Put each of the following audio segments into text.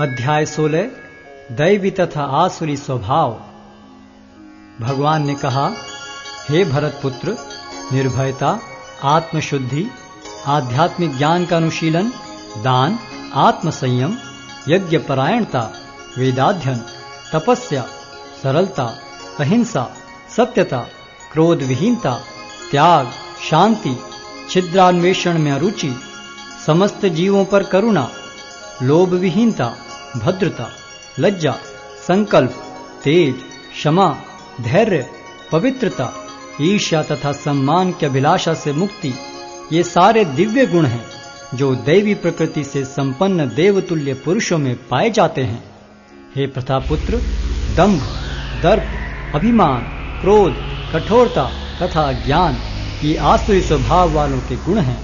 अध्याय 16 दैवी तथा आसुरी स्वभाव। भगवान ने कहा, हे भरत पुत्र, निर्भयता, आत्मशुद्धि, आध्यात्मिक ज्ञान का अनुशीलन, दान, आत्मसंयम, यज्ञ परायणता, वेदाध्ययन, तपस्या, सरलता, अहिंसा, सत्यता, क्रोध विहीनता, त्याग, शांति, छिद्रान्वेषण में अरुचि, समस्त जीवों पर करुणा, लोभ विहीनता, भद्रता, लज्जा, संकल्प, तेज, क्षमा, धैर्य, पवित्रता, ईर्ष्या तथा सम्मान की अभिलाषा से मुक्ति, ये सारे दिव्य गुण हैं जो दैवी प्रकृति से संपन्न देवतुल्य पुरुषों में पाए जाते हैं। हे प्रतापुत्र, दंभ, दर्प, अभिमान, क्रोध, कठोरता तथा ज्ञान ये आसुरी स्वभाव वालों के गुण हैं।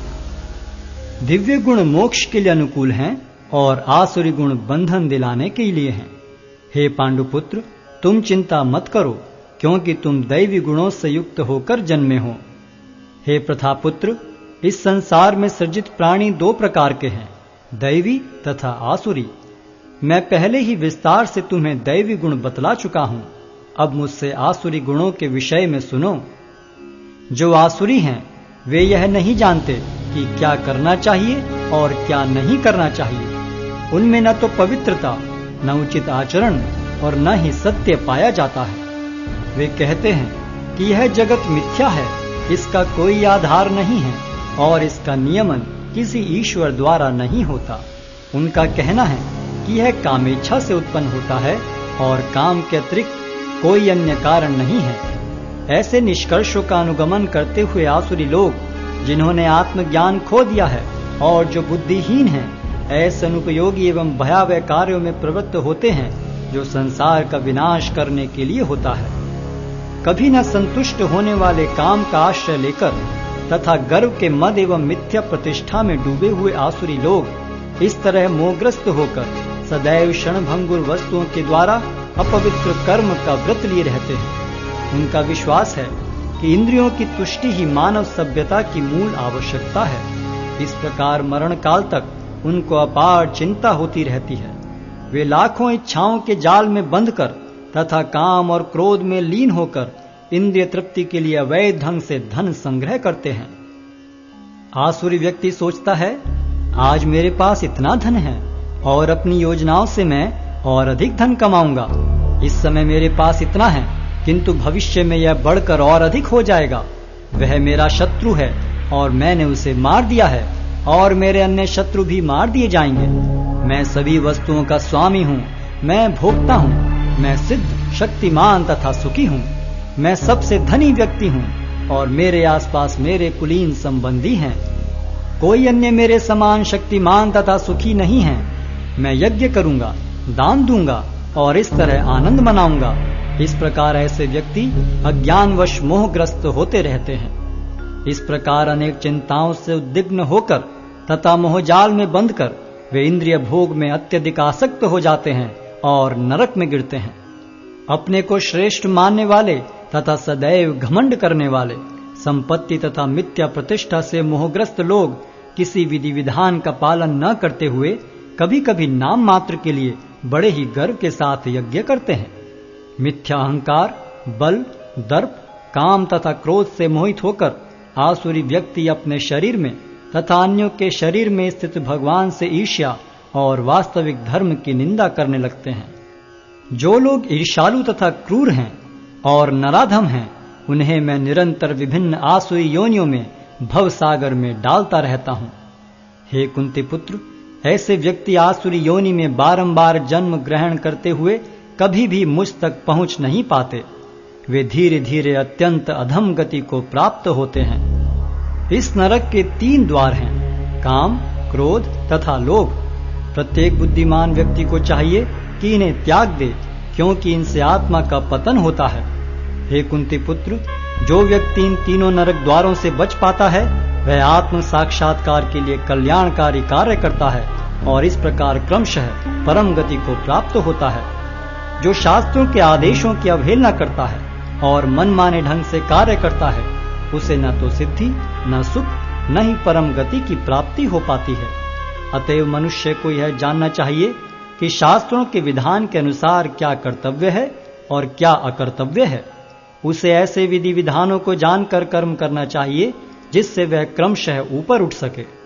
दिव्य गुण मोक्ष के लिए अनुकूल हैं और आसुरी गुण बंधन दिलाने के लिए हैं। हे पांडुपुत्र, तुम चिंता मत करो, क्योंकि तुम दैवी गुणों से युक्त होकर जन्मे हो। हे प्रथापुत्र, इस संसार में सृजित प्राणी दो प्रकार के हैं, दैवी तथा आसुरी। मैं पहले ही विस्तार से तुम्हें दैवी गुण बतला चुका हूं। अब मुझसे आसुरी गुणों के विषय में सुनो। जो आसुरी हैं वे यह नहीं जानते कि क्या करना चाहिए और क्या नहीं करना चाहिए। उनमें न तो पवित्रता, न उचित आचरण और न ही सत्य पाया जाता है। वे कहते हैं कि यह जगत मिथ्या है, इसका कोई आधार नहीं है और इसका नियमन किसी ईश्वर द्वारा नहीं होता। उनका कहना है कि यह कामेच्छा से उत्पन्न होता है और काम के अतिरिक्त कोई अन्य कारण नहीं है। ऐसे निष्कर्षों का अनुगमन करते हुए आसुरी लोग, जिन्होंने आत्मज्ञान खो दिया है और जो बुद्धिहीन हैं, ऐसे अनुपयोगी एवं भयावह कार्यों में प्रवृत्त होते हैं जो संसार का विनाश करने के लिए होता है। कभी न संतुष्ट होने वाले काम का आश्रय लेकर तथा गर्व के मद एवं मिथ्या प्रतिष्ठा में डूबे हुए आसुरी लोग इस तरह मोहग्रस्त होकर सदैव क्षणभंगुर वस्तुओं के द्वारा अपवित्र कर्म का व्रत लिए रहते हैं। उनका विश्वास है कि इंद्रियों की तुष्टि ही मानव सभ्यता की मूल आवश्यकता है। इस प्रकार मरण काल तक उनको अपार चिंता होती रहती है। वे लाखों इच्छाओं के जाल में बंधकर तथा काम और क्रोध में लीन होकर इंद्रिय तृप्ति के लिए अवैध ढंग से धन संग्रह करते हैं। आसुरी व्यक्ति सोचता है, आज मेरे पास इतना धन है और अपनी योजनाओं से मैं और अधिक धन कमाऊंगा। इस समय मेरे पास इतना है, किंतु भविष्य में यह बढ़कर और अधिक हो जाएगा। वह मेरा शत्रु है और मैंने उसे मार दिया है और मेरे अन्य शत्रु भी मार दिए जाएंगे। मैं सभी वस्तुओं का स्वामी हूँ, मैं भोक्ता हूँ, मैं सिद्ध, शक्तिमान तथा सुखी हूँ। मैं सबसे धनी व्यक्ति हूँ और मेरे आसपास मेरे कुलीन संबंधी हैं। कोई अन्य मेरे समान शक्तिमान तथा सुखी नहीं है। मैं यज्ञ करूंगा, दान दूंगा और इस तरह आनंद मनाऊंगा। इस प्रकार ऐसे व्यक्ति अज्ञानवश मोहग्रस्त होते रहते हैं। इस प्रकार अनेक चिंताओं से उद्विग्न होकर तथा मोहजाल में बंधकर वे इंद्रिय भोग में अत्यधिक आसक्त हो जाते हैं और नरक में गिरते हैं। अपने को श्रेष्ठ मानने वाले तथा सदैव घमंड करने वाले, संपत्ति तथा मिथ्या प्रतिष्ठा से मोहग्रस्त लोग किसी विधि विधान का पालन न करते हुए कभी कभी नाम मात्र के लिए बड़े ही गर्व के साथ यज्ञ करते हैं। मिथ्या अहंकार, बल, दर्प, काम तथा क्रोध से मोहित होकर आसुरी व्यक्ति अपने शरीर में तथा अन्यों के शरीर में स्थित भगवान से ईर्ष्या और वास्तविक धर्म की निंदा करने लगते हैं। जो लोग ईर्ष्यालु तथा क्रूर हैं और नराधम हैं, उन्हें मैं निरंतर विभिन्न आसुरी योनियों में भव सागर में डालता रहता हूं। हे कुंती पुत्र, ऐसे व्यक्ति आसुरी योनि में बारंबार जन्म ग्रहण करते हुए कभी भी मुझ तक पहुंच नहीं पाते। वे धीरे धीरे अत्यंत अधम गति को प्राप्त होते हैं। इस नरक के 3 द्वार हैं, काम, क्रोध तथा लोभ। प्रत्येक बुद्धिमान व्यक्ति को चाहिए कि इन्हें त्याग दे, क्योंकि इनसे आत्मा का पतन होता है। हे कुंती पुत्र, जो व्यक्ति इन तीनों नरक द्वारों से बच पाता है, वह आत्म साक्षात्कार के लिए कल्याणकारी कार्य करता है और इस प्रकार क्रमशः परम गति को प्राप्त होता है। जो शास्त्रों के आदेशों की अवहेलना करता है और मनमाने ढंग से कार्य करता है, उसे न तो सिद्धि, न सुख, न ही परम गति की प्राप्ति हो पाती है। अतएव मनुष्य को यह जानना चाहिए कि शास्त्रों के विधान के अनुसार क्या कर्तव्य है और क्या अकर्तव्य है। उसे ऐसे विधि विधानों को जानकर कर्म करना चाहिए जिससे वह क्रमशः ऊपर उठ सके।